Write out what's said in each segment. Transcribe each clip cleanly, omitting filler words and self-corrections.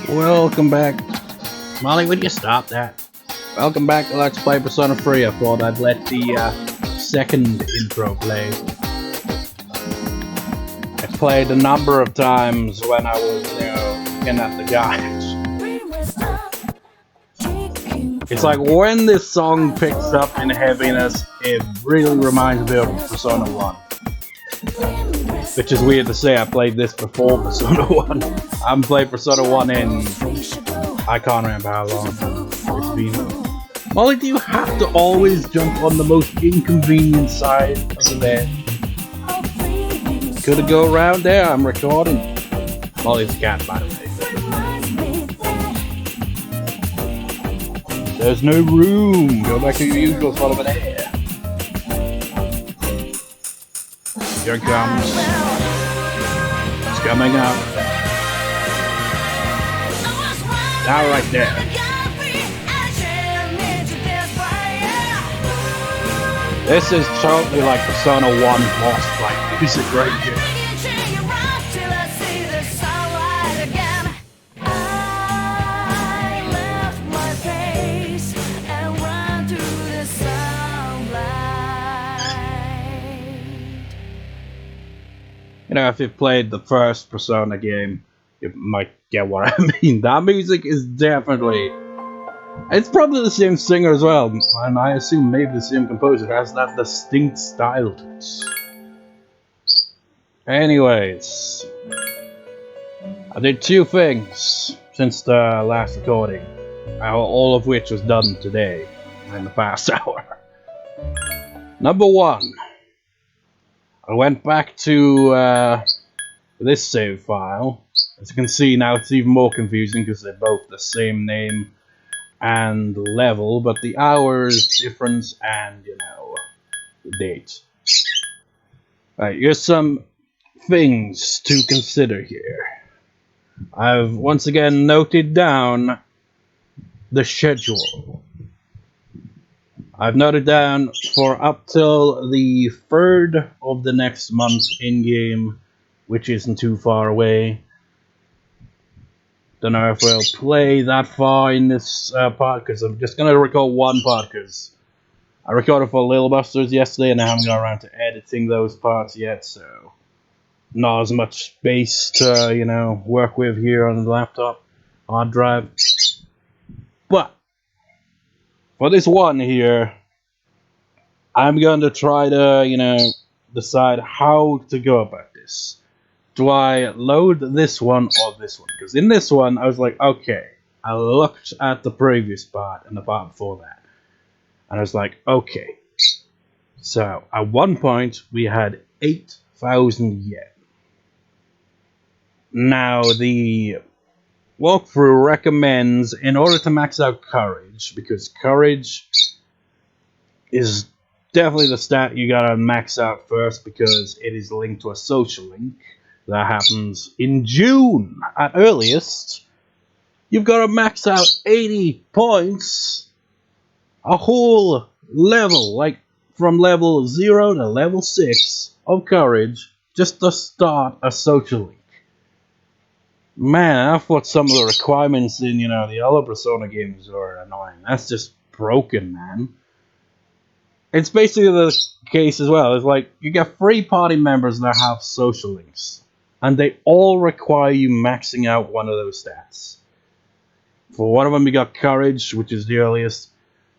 Welcome back. Molly, would you stop that? Welcome back to Let's Play Persona 3. I thought I'd let the second intro play. It's played a number of times when I was, looking at the guides. It's like when this song picks up in heaviness, it really reminds me of Persona 1. Which is weird to say, I played this before Persona 1. I haven't played Persona 1 in... I can't remember how long it's been. Molly, do you have to always jump on the most inconvenient side of the bed? Could it go around there? I'm recording. Molly's a cat, by the way. There's no room. Go back to your usual spot over there. Here it comes. It's coming up. Now right there. This is totally like Persona 1 boss fight music right here. You know, if you've played the first Persona game, you might get what I mean. That music is definitely... It's probably the same singer as well, and I assume maybe the same composer. It has that distinct style to it. Anyways, I did two things since the last recording, all of which was done today, in the past hour. Number one, I went back to this save file. As you can see now, it's even more confusing because they're both the same name and level, but the hours difference and, the date. Alright, here's some things to consider here. I've once again noted down the schedule. I've noted down for up till the 3rd of the next month in-game, which isn't too far away. Don't know if we'll play that far in this part, because I'm just going to record one part, because I recorded for Little Busters yesterday, and I haven't got around to editing those parts yet, so not as much space to, work with here on the laptop, hard drive. But for this one here, I'm going to try to, decide how to go about this. Do I load this one or this one? Because in this one, I was like, okay, I looked at the previous part and the part before that. And I was like, okay. So, at one point, we had 8,000 yen. Now, the walkthrough recommends, in order to max out courage, because courage is definitely the stat you gotta max out first, because it is linked to a social link. That happens in June at earliest. You've got to max out 80 points. A whole level, like from level 0 to level 6 of courage, just to start a social link. Man, I thought some of the requirements in, the other Persona games were annoying. That's just broken, man. It's basically the case as well. It's like, you get 3 party members that have social links. And they all require you maxing out one of those stats. For one of them, you got Courage, which is the earliest.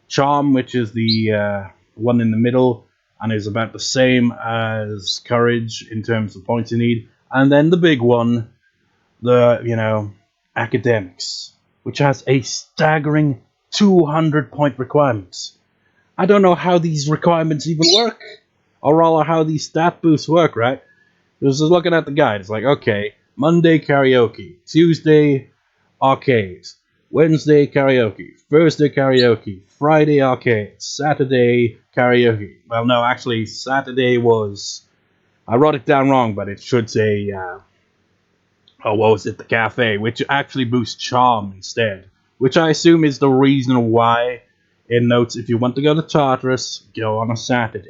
Charm, which is the one in the middle, and is about the same as Courage in terms of points you need. And then the big one, the, Academics, which has a staggering 200-point requirement. I don't know how these requirements even work, or rather how these stat boosts work, right? Just looking at the guide, it's like, okay, Monday karaoke, Tuesday arcades, Wednesday karaoke, Thursday karaoke, Friday arcade, Saturday karaoke. Well, no, actually, Saturday was... I wrote it down wrong, but it should say, what was it, the cafe, which actually boosts charm instead. Which I assume is the reason why it notes if you want to go to Tartarus, go on a Saturday.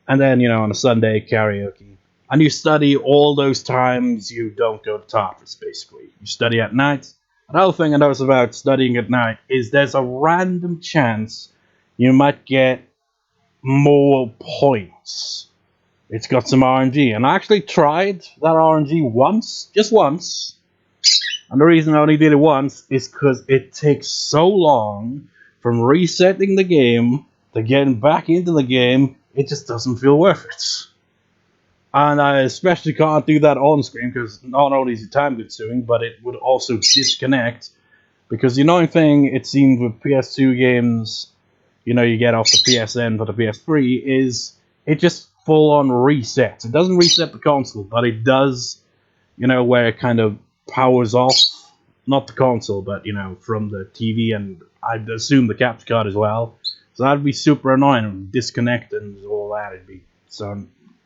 And then, on a Sunday, karaoke. and you study all those times you don't go to Tartarus, basically. You study at night. Another thing I noticed about studying at night is there's a random chance you might get more points. It's got some RNG, and I actually tried that RNG once, just once. And the reason I only did it once is because it takes so long from resetting the game to getting back into the game, it just doesn't feel worth it. And I especially can't do that on screen because not only is it time consuming, but it would also disconnect. Because the annoying thing, it seems, with PS2 games, you get off the PSN for the PS3, is it just full on resets. It doesn't reset the console, but it does, where it kind of powers off, not the console, but, from the TV and I'd assume the capture card as well. So that'd be super annoying, disconnect and all that. It'd be so.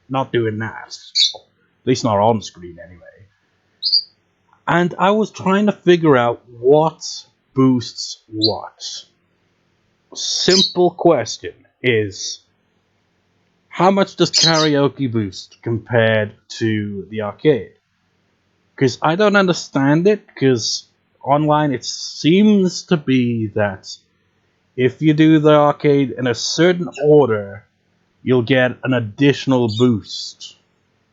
Not doing that. At least not on screen, anyway. And I was trying to figure out what boosts what. Simple question is, how much does karaoke boost compared to the arcade? Because I don't understand it, because online it seems to be that if you do the arcade in a certain order, you'll get an additional boost.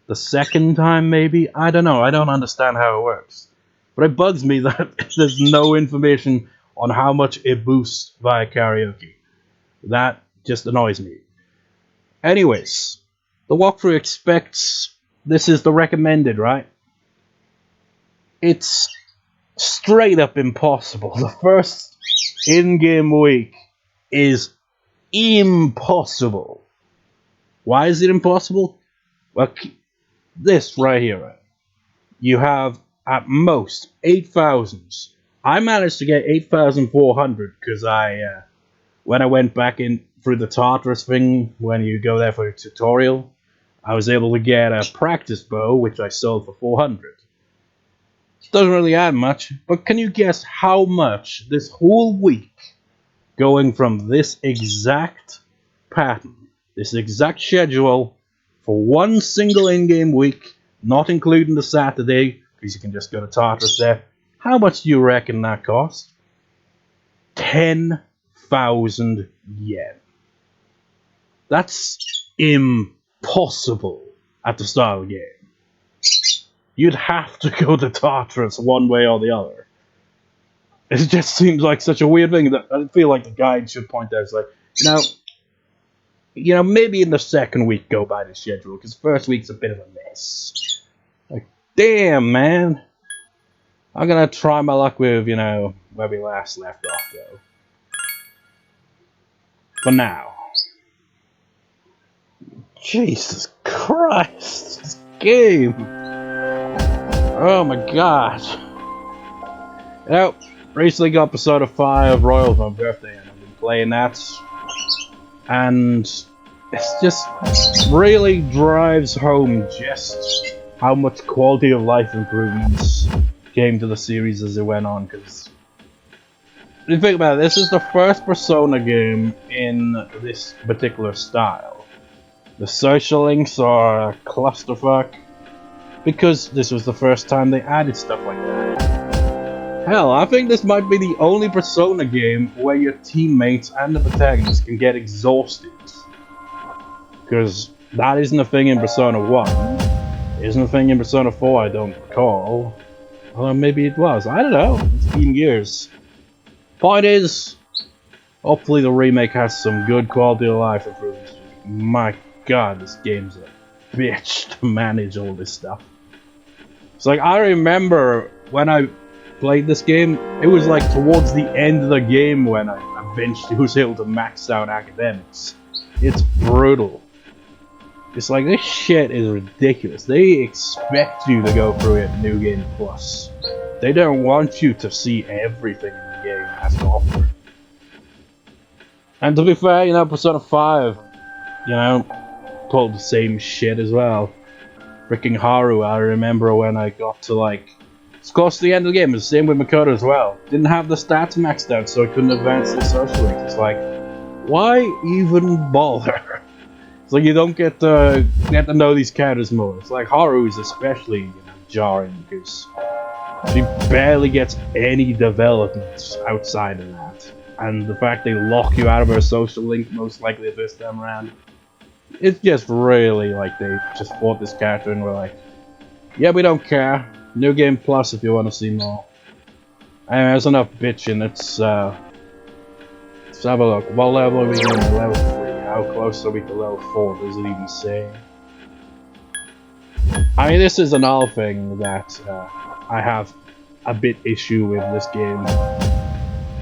The second time, maybe? I don't know. I don't understand how it works. But it bugs me that there's no information on how much it boosts via karaoke. That just annoys me. Anyways, the walkthrough expects... This is the recommended, right? It's straight up impossible. The first in-game week is impossible. Why is it impossible? Well, this right here, right? You have at most 8,000. I managed to get 8,400 because when I went back in through the Tartarus thing, when you go there for a tutorial, I was able to get a practice bow, which I sold for 400. Doesn't really add much, but can you guess how much this whole week, going from this exact pattern, this exact schedule, for one single in-game week, not including the Saturday, because you can just go to Tartarus there, how much do you reckon that cost? 10,000 yen. That's impossible at the start of the game. You'd have to go to Tartarus one way or the other. It just seems like such a weird thing that I feel like the guide should point out. It's like, maybe in the second week go by the schedule, because the first week's a bit of a mess. Like, damn, man. I'm gonna try my luck with, where we last left off, though. For now. Jesus Christ, this game. Oh my god. Recently got Persona 5 Royal for my birthday, and I've been playing that. And it just really drives home just how much quality of life improvements came to the series as it went on. Because if you think about it, this is the first Persona game in this particular style. The social links are a clusterfuck because this was the first time they added stuff like that. Hell, I think this might be the only Persona game where your teammates and the protagonist can get exhausted. Because that isn't a thing in Persona 1. It isn't a thing in Persona 4, I don't recall. Although maybe it was. I don't know. It's been years. Point is, hopefully the remake has some good quality of life improvements. My god, this game's a bitch to manage all this stuff. It's like, I remember when I played this game, it was like towards the end of the game when I eventually was able to max out academics. It's brutal. It's like, this shit is ridiculous. They expect you to go through it New Game Plus. They don't want you to see everything in the game has to offer. And to be fair, Persona 5, pulled the same shit as well. Freaking Haru, I remember when I got to it's close to the end of the game. It's the same with Makoto as well. Didn't have the stats maxed out, so I couldn't advance the social links. It's like, why even bother? It's So you don't get to know these characters more. It's like Haru is especially jarring because she barely gets any development outside of that. And the fact they lock you out of her social link most likely the first time around, it's just really like they just fought this character and were like, yeah, we don't care. New Game Plus if you want to see more. Anyway, there's enough bitching. Let's have a look. What level are we going to? Level 3. How close are we to level 4? Does it even say? I mean, this is another thing that I have a bit issue with this game.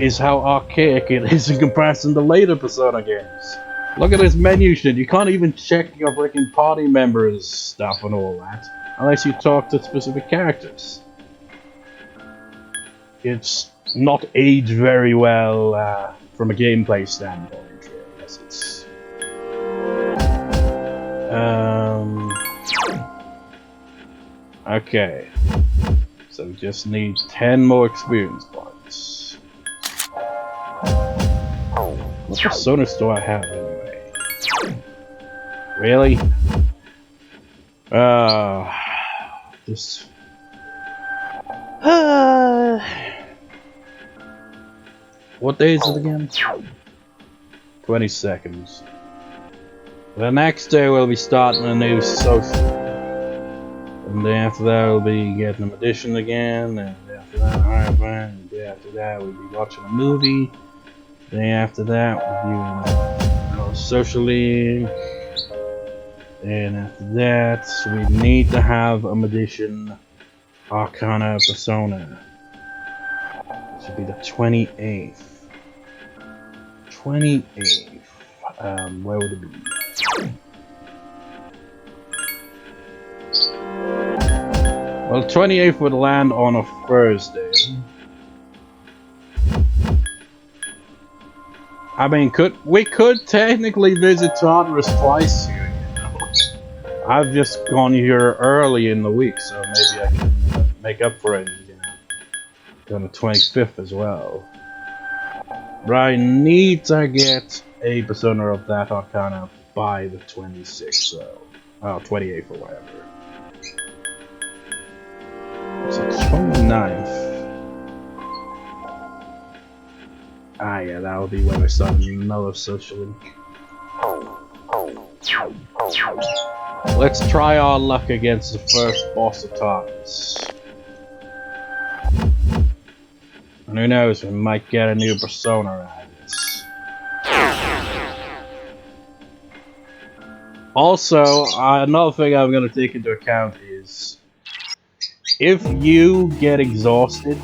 Is how archaic it is in comparison to later Persona games. Look at this menu shit. You can't even check your freaking party members stuff and all that. Unless you talk to specific characters. It's not aged very well from a gameplay standpoint. Yes, it's okay. So we just need 10 more experience points. What personas do I have anyway? Really? Just what day is it again? 20 seconds. The next day we'll be starting a new social. And then after that we'll be getting an edition again. And after that, alright, and the day after that we'll be watching a movie. The day after that we'll be doing social link. And after that we need to have a edition Arcana Persona. It should be the 28th. 28th. Where would it be? Well, 28th would land on a Thursday. I mean, we could technically visit Tartarus twice here, you know. I've just gone here early in the week, so maybe I can make up for it, you know, on the 25th as well. But I need to get a Persona of that Arcana by the 26th, so... Oh, 28th or whatever. It's the 29th. Ah, yeah, that'll be when I start another social link. Let's try our luck against the first boss of Tartarus. And who knows, we might get a new Persona out of this. Also, another thing I'm going to take into account is if you get exhausted,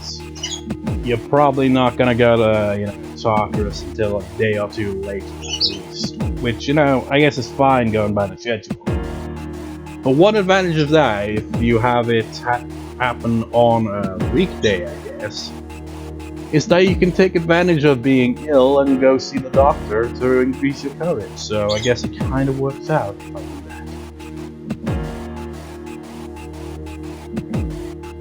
you're probably not going to go to, you know, Tartarus until a day or two later, at least. Which, you know, I guess is fine going by the schedule. But one advantage of that, if you have it happen on a weekday, I guess, is that you can take advantage of being ill and go see the doctor to increase your courage. So I guess it kind of works out if I do that.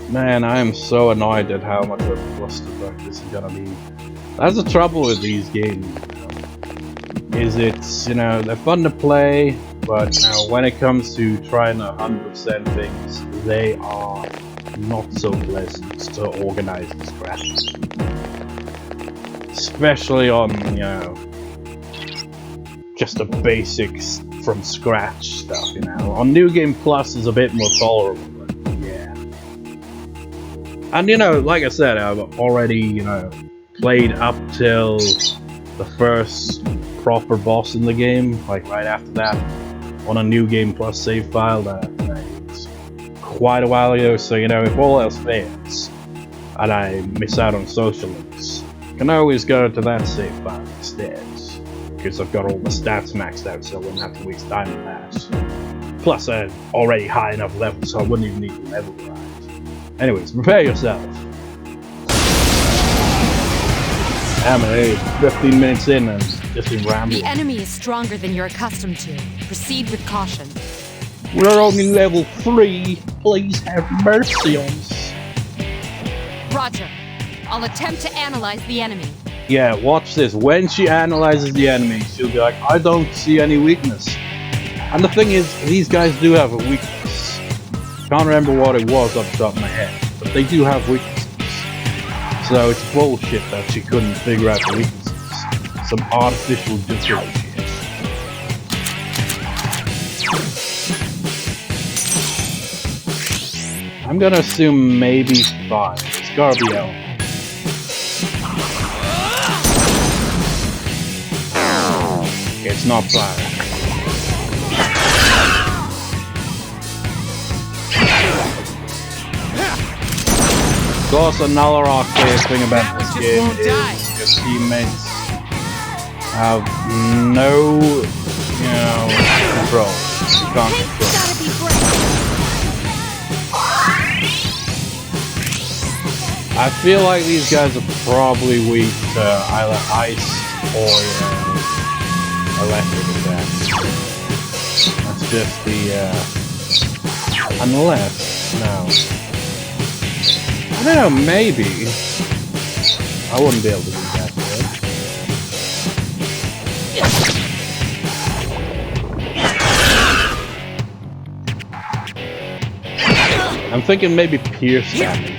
Man, I am so annoyed at how much of a clusterfuck this is gonna be. That's the trouble with these games, you know, is it's, you know, they're fun to play, but you know, when it comes to trying 100% things, they are not so pleasant to organize and scratch. Especially on, you know, just the basics from scratch stuff, you know. On New Game Plus is a bit more tolerable, but yeah. And you know, like I said, I've already, you know, played up till the first proper boss in the game, like right after that, on a New Game Plus save file that was quite a while ago, so you know, if all else fails, and I miss out on social links, I can always go to that save file instead, because I've got all the stats maxed out, so I wouldn't have to waste time on that. Plus, I'm already high enough level, so I wouldn't even need to level grind. Anyways, prepare yourself. Damn it, 15 minutes in and just in ramble. The enemy is stronger than you're accustomed to. Proceed with caution. We're only level 3. Please have mercy on us. Roger. I'll attempt to analyze the enemy. Yeah, watch this. When she analyzes the enemy, she'll be like, I don't see any weakness. And the thing is, these guys do have a weakness. Can't remember what it was off the top of my head, but they do have weaknesses. So it's bullshit that she couldn't figure out the weaknesses. Some artificial difficulty. I'm gonna assume maybe 5. It's gotta be L. It's not 5. Of course, another arcade thing about this game is your teammates have no, control. You can't control. I feel like these guys are probably weak to either ice or electric attacks. That's just the unless I don't know, maybe I wouldn't be able to do that good. I'm thinking maybe pierce damage.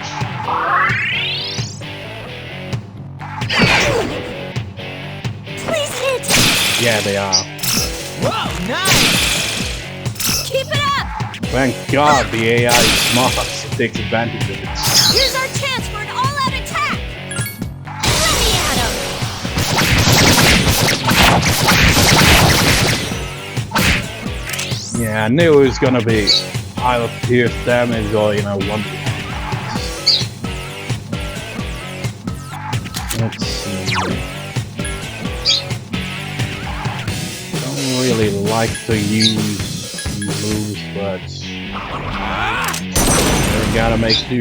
Yeah, they are. Whoa, nice! Keep it up! Thank God the AI is smart, so it takes advantage of it. Here's our chance for an all-out attack! Let me at him! Yeah, I knew it was gonna be either pierce damage or, one. Let's see. Really like to use these moves, but we gotta make do.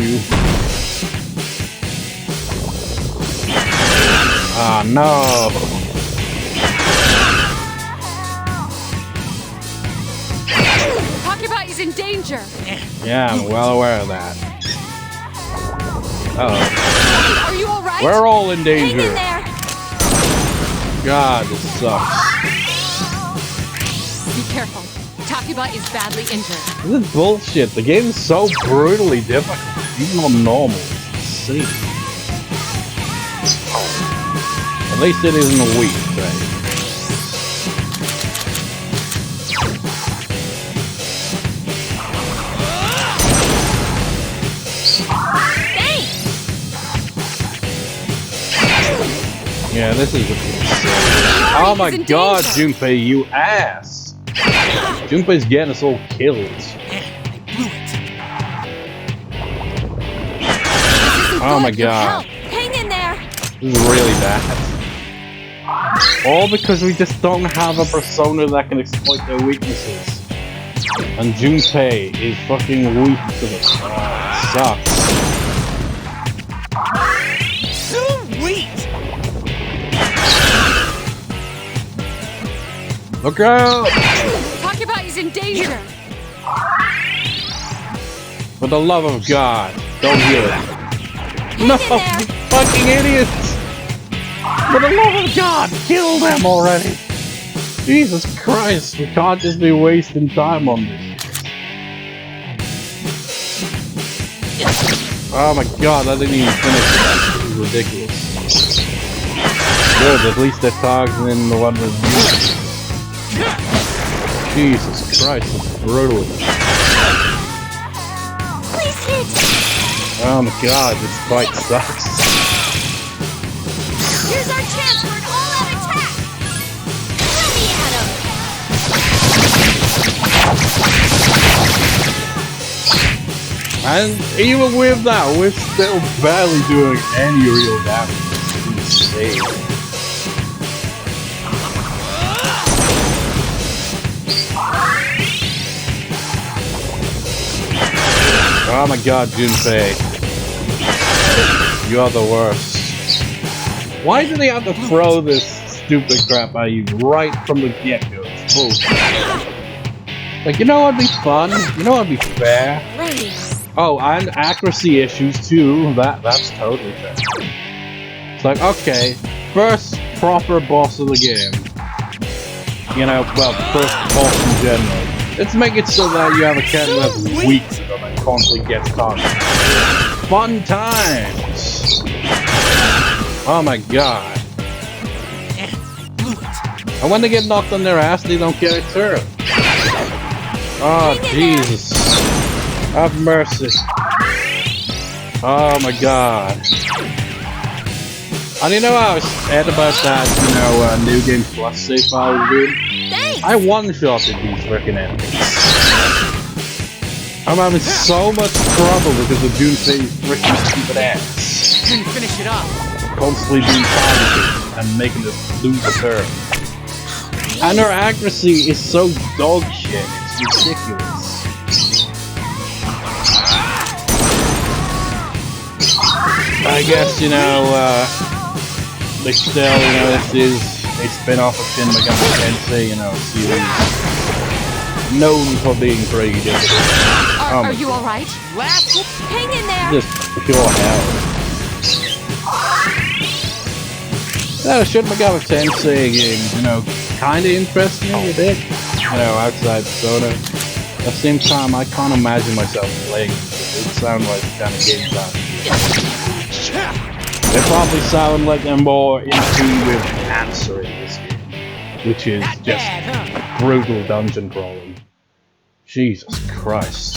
Ah, no! Talking is in danger! Yeah, I'm well aware of that. Uh-oh. Are you alright? We're all in danger! Hang in there. God, this sucks. Be careful. Takuba is badly injured. This is bullshit. The game's so brutally difficult, even on normal. It's insane. At least it isn't a weak thing. Yeah, this is insane. Oh my god, Junpei, you ass! Junpei's getting us all killed. Oh my god. Hang in there. This is really bad. All because we just don't have a persona that can exploit their weaknesses. And Junpei is fucking weak to it. Sucks. Look out! Takuba is in danger! For the love of God, don't heal it. No, you fucking idiots! For the love of God, kill them already! Jesus Christ, we can't just be wasting time on this. Oh my god, I didn't even finish that. This is ridiculous. Good, at least they're targeting the one with you. Jesus Christ, that's brutal. Please hit! Oh my god, this fight sucks. Here's our chance for an all-out attack! Let me at him! And even with that, we're still barely doing any real damage. It's insane. Oh my god, Junpei. You are the worst. Why do they have to throw this stupid crap at you right from the get-go? It's bullshit. Like, you know what'd be fun? You know what'd be fair? Oh, and accuracy issues too. That's totally fair. It's like, okay, first proper boss of the game. you know, well, first boss in general. Let's make it so that you have a character that's weak and constantly gets caught. Fun times! Oh my god. And when they get knocked on their ass, they don't get a turn. Oh, Jesus. Have mercy. Oh my god. And you know how I said about that, you know, New Game Plus save file dude? I one-shotted these freaking enemies. I'm having so much trouble because of Doomsday's freaking stupid ass. Couldn't finish it off. Constantly being targeted and making us lose a turn. And her accuracy is so dog shit, it's ridiculous. I guess, you know, but still, you know, this is a spin-off of Shin Megami Tensei, you know, series known for being pretty difficult. Are you alright? Hang in there! Just pure hell. That Shin Megami Tensei games, you know, kinda interest me a bit, you know, outside Persona. At the same time, I can't imagine myself playing it. It sounds like the kind of games that they probably sound like they're more in tune with answering this game, which is just brutal dungeon crawling. Jesus Christ.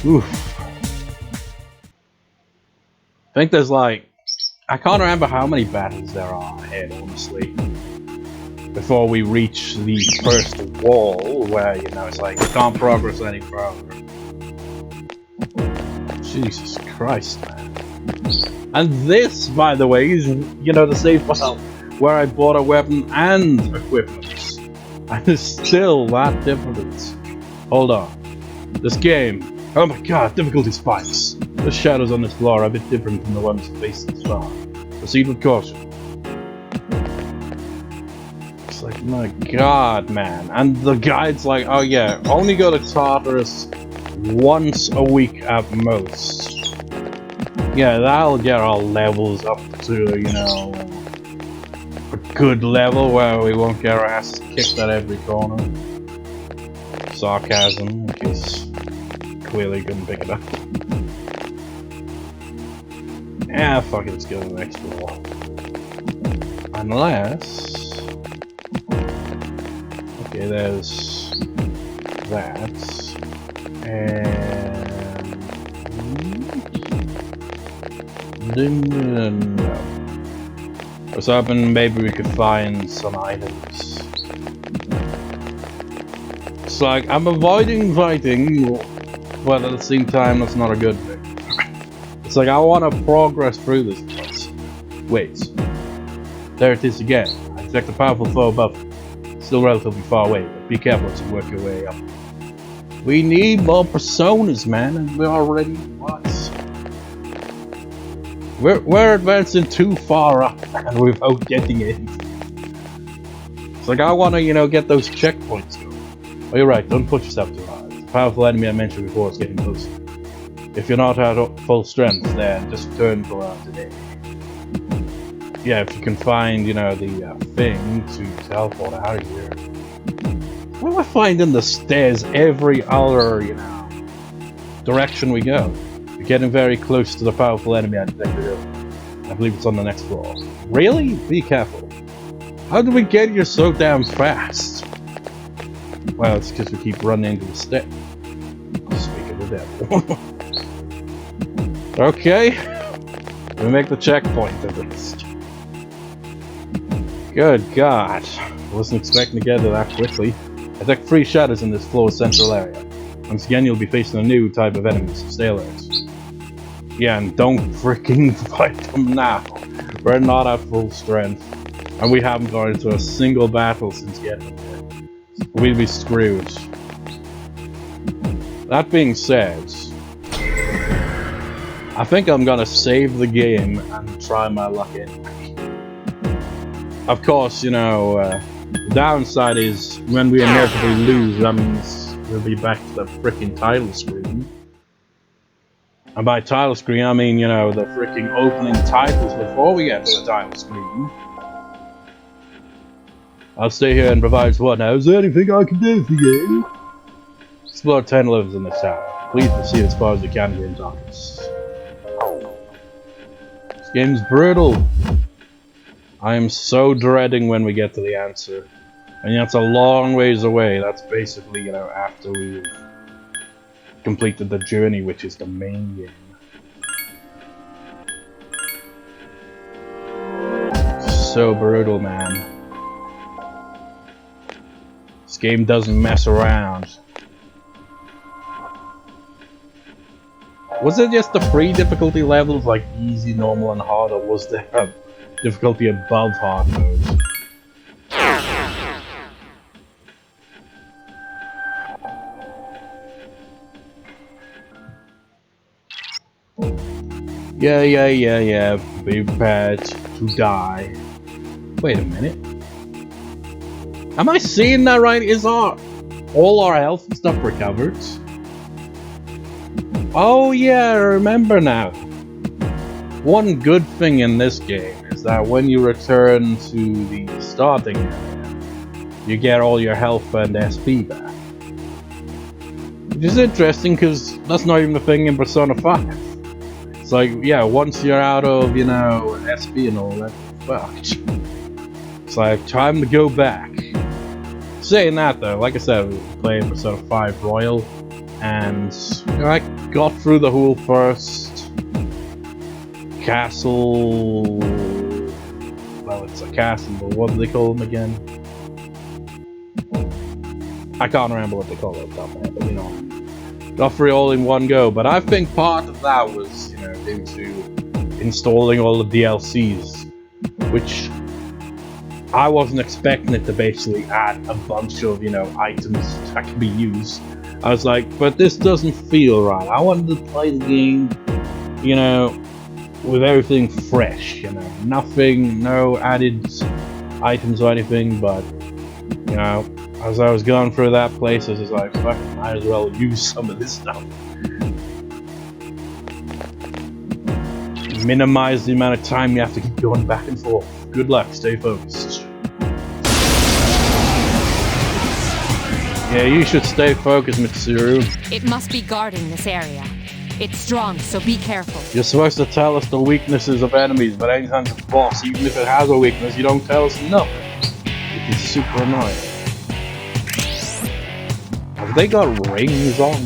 Oof. I think there's like, I can't remember how many battles there are ahead, honestly, before we reach the first wall where, you know, it's like, we can't progress any further. Jesus Christ, man. And this, by the way, is, you know, the save file where I bought a weapon and equipment. And it's still that difficult. Hold on. This game, oh my god, difficulty spikes. The shadows on this floor are a bit different from the ones facing the star. Proceed with caution. It's like, my god, man. And the guide's like, oh yeah, only go to Tartarus once a week at most. Yeah, that'll get our levels up to, you know, a good level where we won't get our asses kicked at every corner. Sarcasm, because clearly couldn't pick it up. Yeah, fuck it, let's go to the next floor. Unless... Okay, there's... that. And... no. I was hoping maybe we could find some items. It's like, I'm avoiding fighting, but at the same time, that's not a good thing. It's like, I want to progress through this place. Wait. There it is again. I detect a powerful foe above. Still relatively far away, but be careful as you work your way up. We need more personas, man, and we're already... what? We're advancing too far up, and without getting it. It's like, I want to, you know, get those checkpoints going. Oh, you're right, don't push yourself too hard. The powerful enemy I mentioned before is getting closer. If you're not at full strength, then just return for today. Yeah, if you can find, you know, the thing to teleport out of here. What am I finding the stairs every other, you know, direction we go? We're getting very close to the powerful enemy I detected earlier. I believe it's on the next floor. Really? Be careful. How did we get here so damn fast? Well, it's because we keep running into the step. Speak of the devil. Okay. We make the checkpoint at least. Good God. I wasn't expecting to get there that quickly. I detect 3 shadows in this floor's central area. Once again, you'll be facing a new type of enemies. Stay alert. Yeah, and don't freaking fight them now. We're not at full strength. And we haven't gone into a single battle since getting there. We'd be screwed. That being said, I think I'm gonna save the game and try my luck anyway. Of course, you know, the downside is when we inevitably lose, that means we'll be back to the frickin' title screen. And by title screen, I mean, you know, the freaking opening titles before we get to the title screen. I'll stay here and provide what now? Is there anything I can do for you? Explore 10 levels in this town. Please proceed as far as you can in Tartarus. This game's brutal. I am so dreading when we get to the answer. And that's a long ways away. That's basically, you know, after we've completed the journey, which is the main game. So brutal, man. This game doesn't mess around. Was it just the free difficulty levels, like easy, normal, and hard, or was there a difficulty above hard mode? Yeah. Be prepared to die. Wait a minute. Am I seeing that right? Is all our health and stuff recovered? Oh yeah, I remember now. One good thing in this game is that when you return to the starting area, you get all your health and SP back. Which is interesting because that's not even a thing in Persona 5. It's like, yeah, once you're out of, you know, SP and all that, fucked. It's like, time to go back. Saying that though, like I said, we were playing Persona 5 Royal, and you know, I got through the whole first castle. Well, it's a castle, but what do they call them again? I can't remember what they call it, but you know. Got through all in one go, but I think part of that was, you know, due to installing all the DLCs, which I wasn't expecting it to basically add a bunch of, you know, items that can be used. I was like, but this doesn't feel right. I wanted to play the game, you know, with everything fresh, you know, nothing, no added items or anything, but, you know, as I was going through that place, I was just like, fuck, might as well use some of this stuff. Minimize the amount of time you have to keep going back and forth. Good luck, stay focused. Yeah, you should stay focused, Mitsuru. It must be guarding this area. It's strong, so be careful. You're supposed to tell us the weaknesses of enemies, but anytime it's a boss, even if it has a weakness, you don't tell us nothing. It is super annoying. Have they got rings on?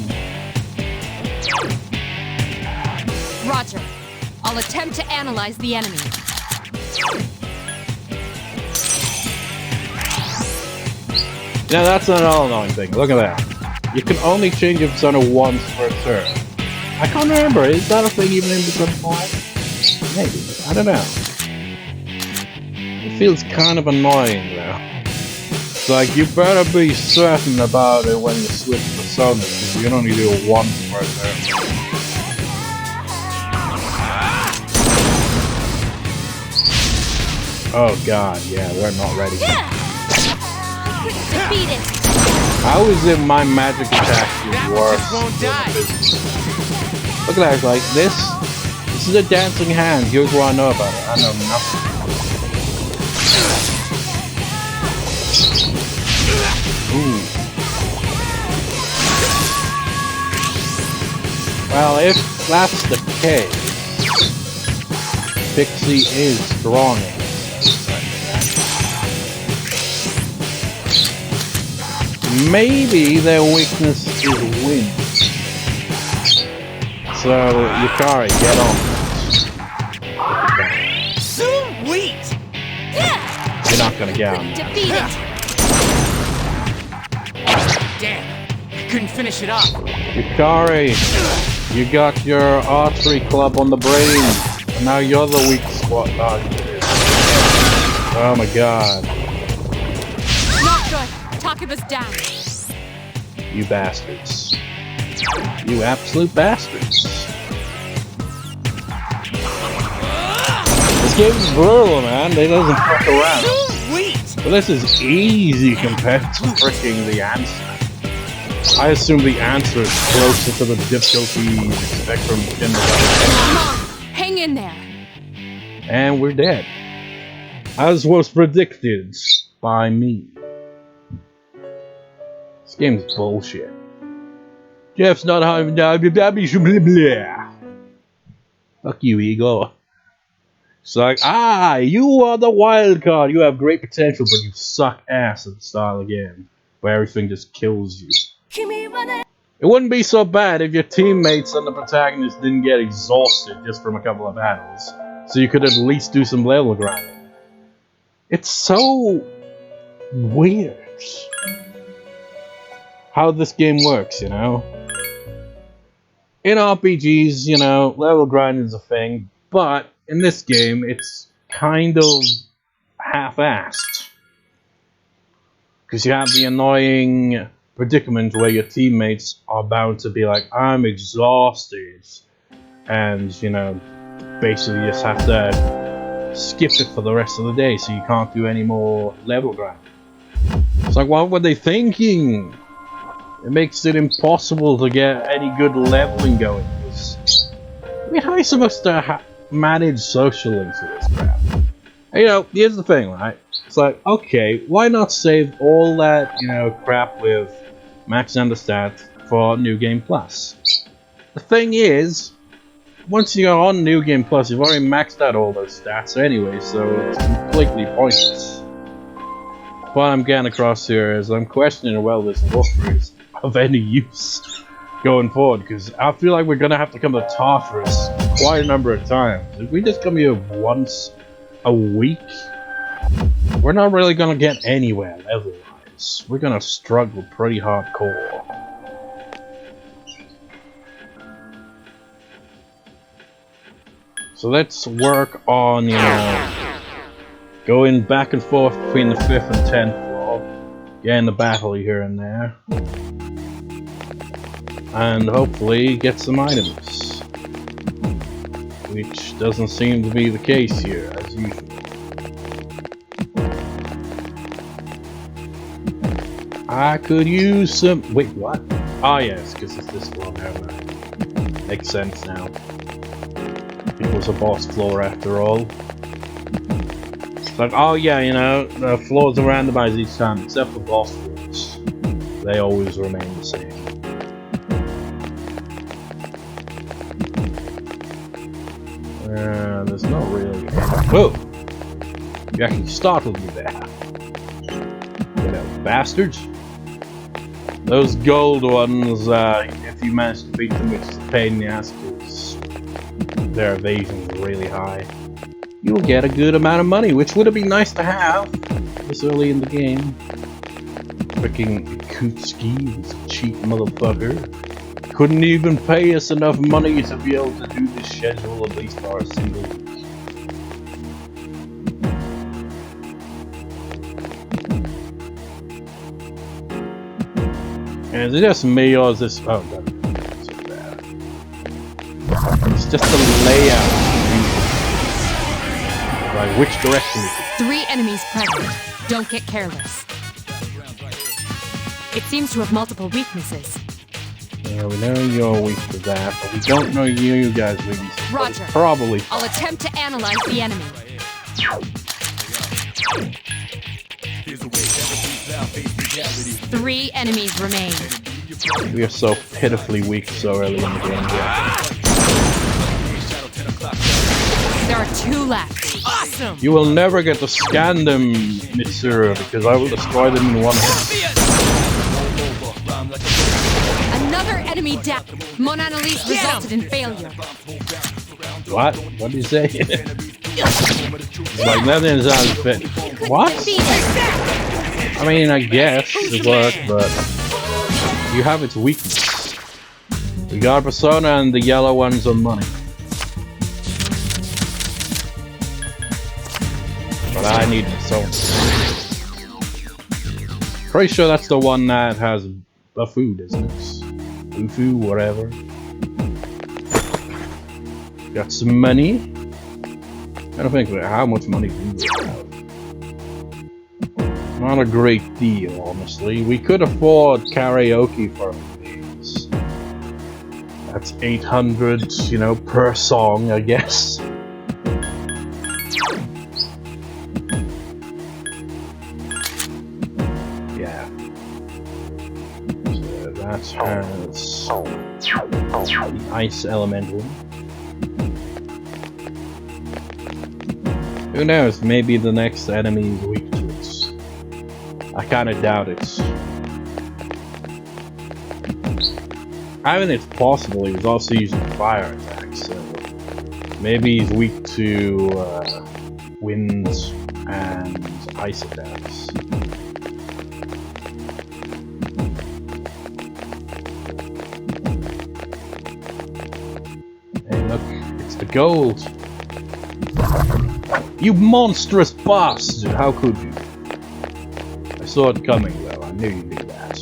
Roger. I'll attempt to analyze the enemy. Yeah, that's an all annoying thing. Look at that. You can only change your persona once per turn. I can't remember. Is that a thing even in Persona 5? Maybe. I don't know. It feels kind of annoying though. It's like, you better be certain about it when you switch personas, because you can only do it once per turn. Oh god, yeah, we're not ready. Defeat it. How is it my magic attack is worse than physical? Look at that, it's like this is a dancing hand. Here's what I know about it. I know nothing. Ooh. Well, if that's the case, Pixie is strong. Maybe their weakness is wind. So, Yukari, get on. Sweet! You're not gonna get on. Defeat it! Damn, I couldn't finish it off. Yukari, you got your archery club on the brain. And now you're the weak spot. Oh my god. Not good. Takeba's down. You bastards. You absolute bastards. This game's brutal, man. They doesn't fuck around. Sweet! But this is easy compared to freaking the answer. I assume the answer is closer to the difficulty spectrum in the Come on, hang in there. And we're dead. As was predicted, by me. This game's bullshit. Jeff's not having blah. Fuck you, Eagle. It's like, you are the wild card. You have great potential, but you suck ass at the style again, where everything just kills you. It wouldn't be so bad if your teammates and the protagonist didn't get exhausted just from a couple of battles, so you could at least do some level grinding. It's so weird how this game works, you know? In RPGs, you know, level grinding is a thing, but in this game, it's kind of half-assed. Because you have the annoying predicament where your teammates are bound to be like, I'm exhausted. And, you know, basically just have to skip it for the rest of the day so you can't do any more level grinding. It's like, what were they thinking? It makes it impossible to get any good leveling going. I mean, how are you supposed to manage social links with this crap? And, you know, here's the thing, right? It's like, okay, why not save all that, you know, crap with max and the stat for New Game Plus? The thing is, once you're on New Game Plus, you've already maxed out all those stats anyway, so it's completely pointless. What I'm getting across here is I'm questioning whether this walkthrough is of any use going forward, because I feel like we're gonna have to come to Tartarus quite a number of times. If we just come here once a week, we're not really gonna get anywhere level-wise. We're gonna struggle pretty hardcore. So let's work on, you know, going back and forth between the 5th and 10th floor, getting the battle here and there, and hopefully get some items, which doesn't seem to be the case here, as usual. I could use some... Wait, what? Ah, yes, because it's this floor now. Makes sense now. It was a boss floor after all. It's like, oh yeah, you know, the floors are randomized each time, except for boss floors. They always remain the same. There's not really... Whoa! You actually startled me there. You know, bastards. Those gold ones, if you manage to beat them, it's a pain in the ass because their evasion is really high. You'll get a good amount of money, which would have been nice to have this early in the game. Freaking Kutski, this cheap motherfucker. Couldn't even pay us enough money to be able to do this schedule at least for a single week. And is it just me or is this... Oh, God. It's so bad. It's just the layout. Like, which direction is it? 3 enemies present. Don't get careless. It seems to have multiple weaknesses. Yeah, we know you're weak to that, but we don't know you guys' weaknesses. Roger. Probably. I'll attempt to analyze the enemy. 3 enemies remain. We are so pitifully weak so early in the game. Yeah. There are 2 left. Awesome! You will never get to scan them, Mitsuru, because I will destroy them in one hit. Another enemy down. Mon Annalise resulted in failure. What? What did you say? Like, nothing's unfit. What? I mean, I guess it worked, but you have its weakness. We got Persona and the yellow ones on money. But I need Persona. Pretty sure that's the one that has a food, isn't it? Ufu, whatever. Got some money. I don't think how much money do we have. Not a great deal, honestly. We could afford karaoke for a few days. That's 800, you know, per song, I guess. as the ice elemental. Who knows, maybe the next enemy is weak to it. I kinda doubt it. I mean, it's possible he was also using fire attacks, so maybe he's weak to wind and ice attacks. Hey look, it's the gold! You monstrous bastard! How could you? I saw it coming though, I knew you'd do that.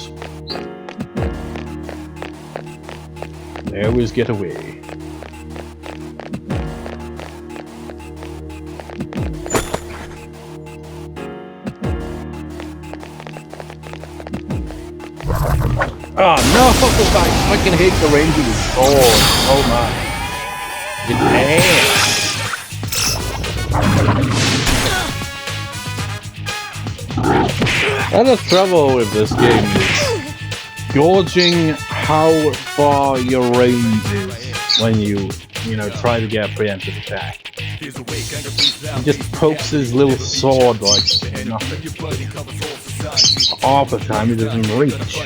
They always get away. Oh no! I fucking hate the range of his sword. Oh my. Get ass. That's the trouble with this game is gauging how far your range is when you try to get a preemptive attack. He just pokes his little sword like nothing. Half the time he doesn't reach.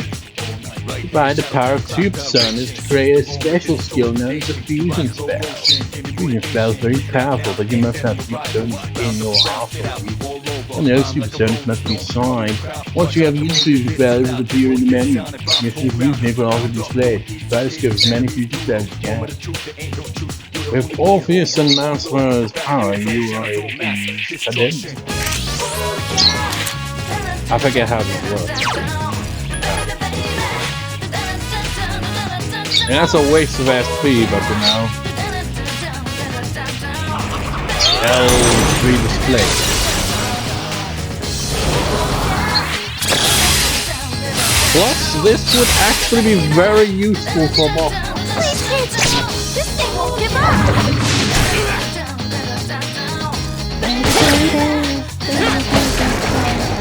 By the power of two personas to create a special skill known as a fusion spell. Fusion spell is very powerful, but you must have two personas in your household. And those two personas must be assigned. Once you have used fusion spells, it will appear in the menu. Missions using it will also be displayed. Try to skip as many fusion spells as you can. With Orpheus and Master's power, you are able to use identity. I forget how this works. And that's a waste of SP, but you know. L3 display. Plus, this would actually be very useful for boss. Please, kids! This thing won't give up!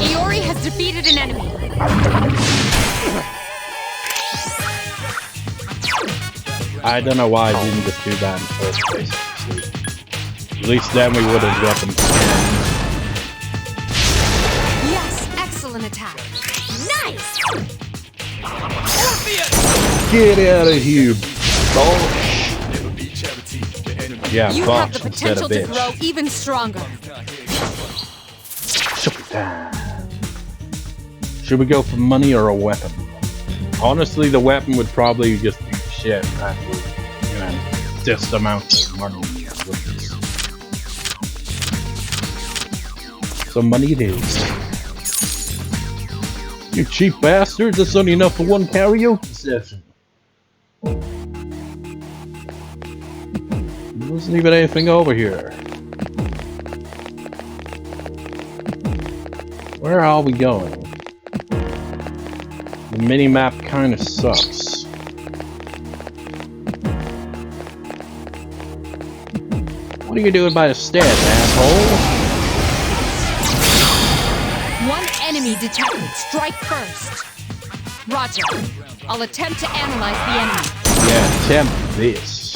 Iori has defeated an enemy. I don't know why I didn't just do that in the first place. At least then we would have got them. Yes, excellent attack. Nice! Get out of here, bitch! Yeah, You have the boss instead potential of to bitch. grow even stronger. Should we go for money or a weapon? Honestly, the weapon would probably just be shit after, this amount of money. So money it is. You cheap bastards, that's only enough for one karaoke session. There wasn't even anything over here. Where are we going? The mini-map kinda sucks. What are you doing by the stairs, asshole? One enemy detected. Strike first. Roger. I'll attempt to analyze the enemy. Yeah, attempt this.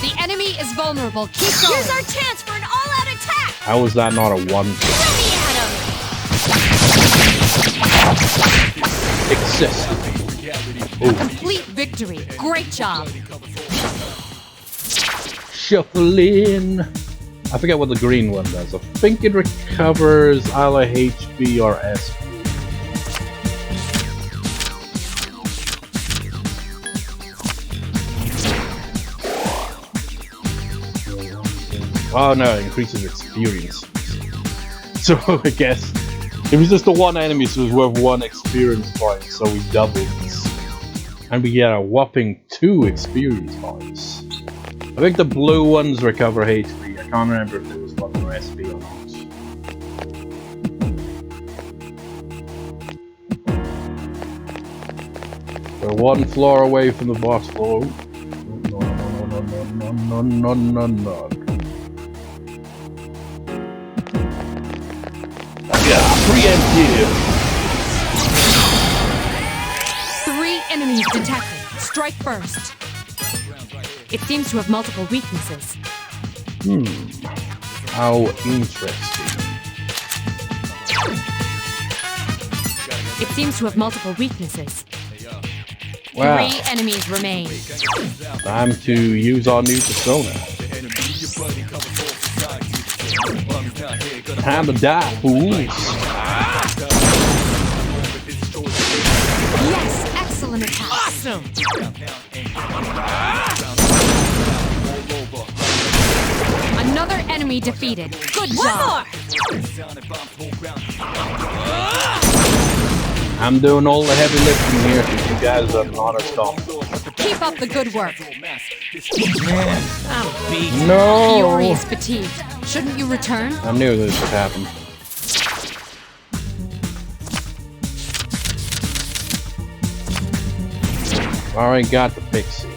The enemy is vulnerable. Keep going. Here's our chance for an all-out attack. How was that not a one? Throw me at him. Excessive. Ooh. Complete victory. Great job. Shuffle in. I forget what the green one does. I think it recovers either HP or SP. Oh no, it increases experience. So I guess it was just the one enemy, so it was worth 1 experience point, so we doubled this. And we get a whopping 2 experience points. I think the blue ones recover HP. I can't remember if there was one for SP or not. We're 1 floor away from the boss floor. No. Yeah, preemptive. 3 enemies detected. Strike first. It seems to have multiple weaknesses. How interesting. It seems to have multiple weaknesses. Wow. 3 enemies remain. Time to use our new persona. Time to die, fools. Yes, excellent attack. Awesome! Another enemy defeated. Good job. I'm doing all the heavy lifting here because you guys are not as comfortable. Keep up the good work. I'm beat. No! Fiori is fatigued. Shouldn't you return? I knew this would happen. Alright, got the pixie.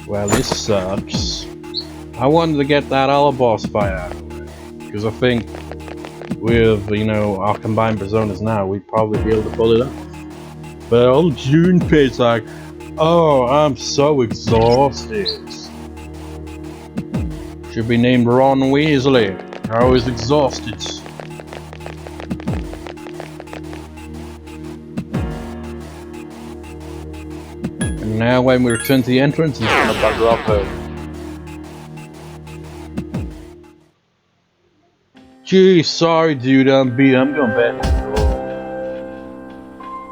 Well, this sucks. I wanted to get that other boss fight out of the way, because I think with, you know, our combined personas now, we'd probably be able to pull it off. But old Junpei's like, oh, I'm so exhausted. Should be named Ron Weasley. I was exhausted. And now when we return to the entrance, he's gonna bugger up home. Gee, sorry dude, I'm beat. I'm going back to the floor.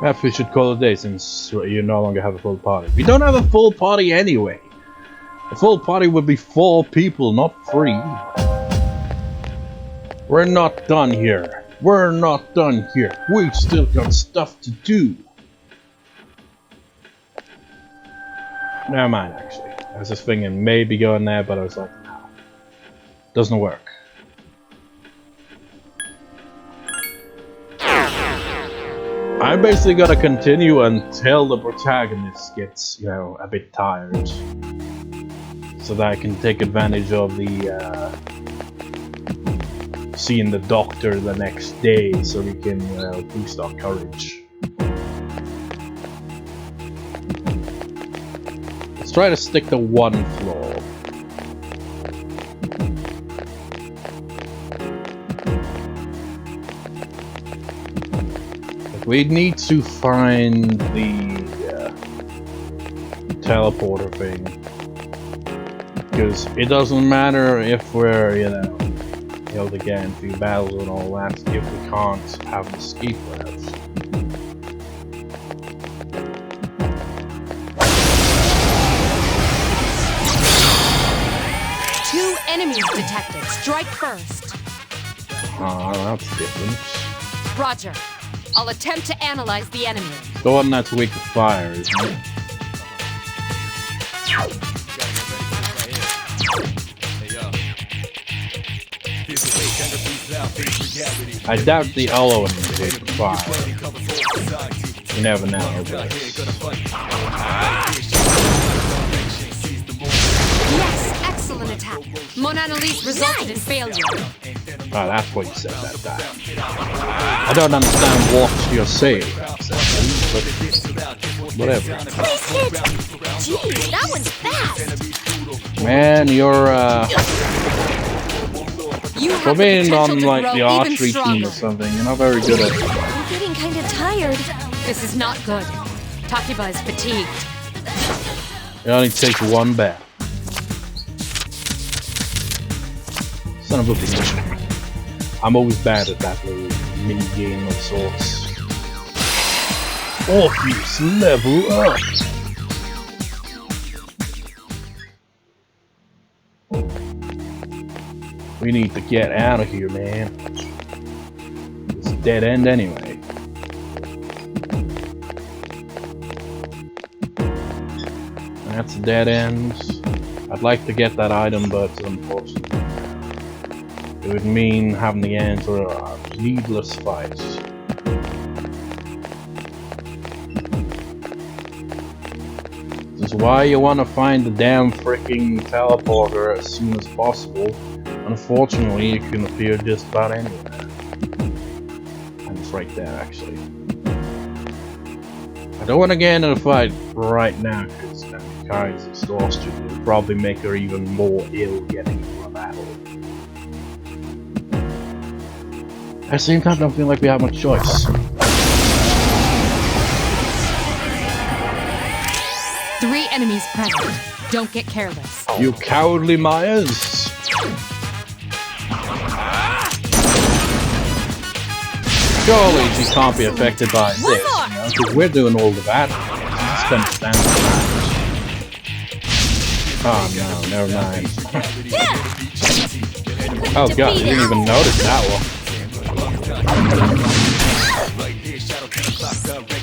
Perhaps we should call it a day since you no longer have a full party. We don't have a full party anyway. A full party would be 4 people, not 3. We're not done here. We're not done here. We've still got stuff to do. Never mind, actually. I was just thinking maybe going there, but I was like, no. Doesn't work. I basically gotta continue until the protagonist gets, you know, a bit tired. So that I can take advantage of the, seeing the doctor the next day so we can, boost our courage. Let's try to stick to 1 floor. We need to find the teleporter thing, because it doesn't matter if we're, you know, able to get in a few battles and all that if we can't have an escape route. Two enemies detected. Strike first. Ah, that's different. Roger. I'll attempt to analyze the enemy. The one that's weak to fire, isn't it? I doubt the other one is weak to fire. You never know, but... Yes, excellent attack. Mon Annalise resulted in failure. Oh, that's what you said that time. I don't understand what you're saying, but whatever. Nice hit! Jeez, that was fast! Man, you're You have for being the on potential to like grow the even archery team stronger. or something, you're not very good at it. I'm getting kind of tired. This is not good. Takiba is fatigued. It only takes 1 bat. Son of a bitch. I'm always bad at that little mini game of sorts. Orpheus, level up! We need to get out of here, man. It's a dead end anyway. That's a dead end. I'd like to get that item, but unfortunately, it would mean having to enter a needless fight. This is why you want to find the damn freaking teleporter as soon as possible. Unfortunately, it can appear just about anywhere. And it's right there, actually. I don't want to get into the fight right now, because Kari's exhaustion will probably make her even more ill getting into a battle. At the same time, I don't feel like we have much choice. 3 enemies present. Don't get careless. You cowardly Myers! Surely she can't be affected by this, you know, because we're doing all the bad. She's just gonna stand there. Oh no, never mind. Oh god, I didn't even notice that one.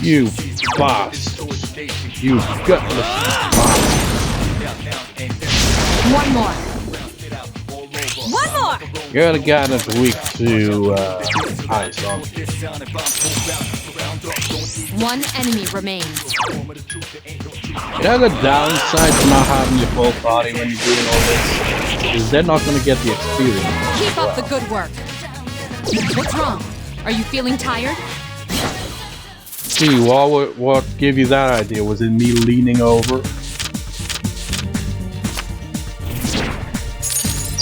You bastard. You gutless bastard. One more. One more. You're the guy that's weak to ice, aren't you? 1 enemy remains. You know the downside to not having your full body when you're doing all this? Is they're not going to get the experience. Keep up the good work. What's wrong? Are you feeling tired? See, what gave you that idea? Was it me leaning over?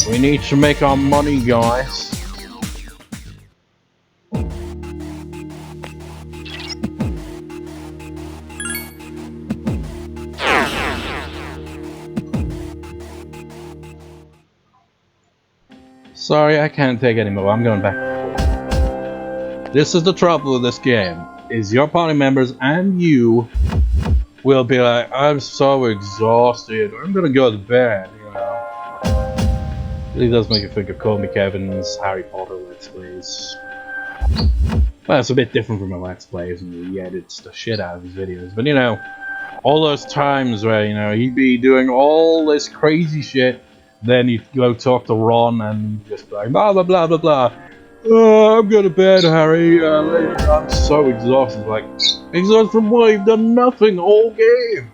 We need to make our money, guys. Sorry, I can't take any more. I'm going back. This is the trouble with this game. Is your party members and you will be like, I'm so exhausted. I'm gonna go to bed, you know. It does make you think of Call Me Kevin's Harry Potter Let's Plays. Well, it's a bit different from a Let's Plays, and he edits the shit out of his videos. But you know, all those times where, you know, he'd be doing all this crazy shit, then he'd go talk to Ron and just be like, blah blah blah blah blah. I'm going to bed, Harry. Later. I'm so exhausted. Like, exhausted from what? You've done nothing all game.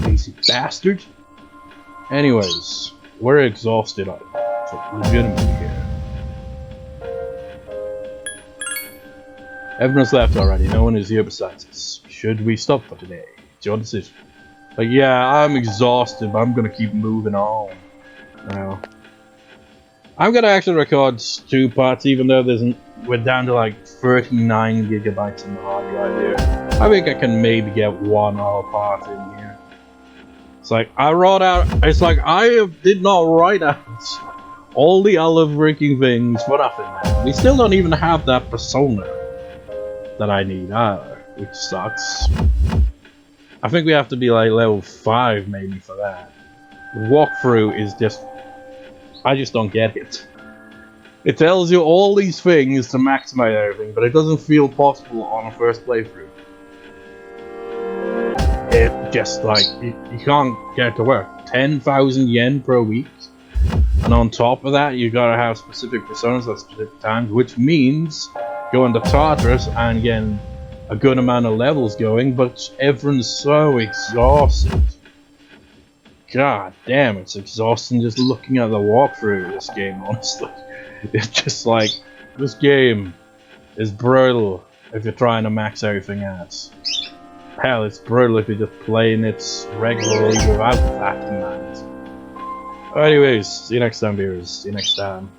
Lazy bastard. Anyways, we're exhausted. Legitimately here. Everyone's left already. No one is here besides us. Should we stop for today? It's your decision. Like, yeah, I'm exhausted, but I'm gonna keep moving on. Now, I'm gonna actually record 2 parts, even though we're down to like 39 gigabytes in the hard drive here. I think I can maybe get 1 other part in here. It's like I wrote out. It's like did not write out all the other freaking things for nothing. Man. We still don't even have that persona that I need either, which sucks. I think we have to be like level 5 maybe for that. The walkthrough is just. I just don't get it. It tells you all these things to maximize everything, but it doesn't feel possible on a first playthrough. It just like, you can't get to work. 10,000 yen per week. And on top of that, you gotta have specific personas at specific times, which means going to Tartarus and getting a good amount of levels going, but everyone's so exhausted. God damn, it's exhausting just looking at the walkthrough of this game, honestly. It's just like, this game is brutal if you're trying to max everything out. Hell, it's brutal if you're just playing it regularly without that in mind. Anyways, see you next time, viewers. See you next time.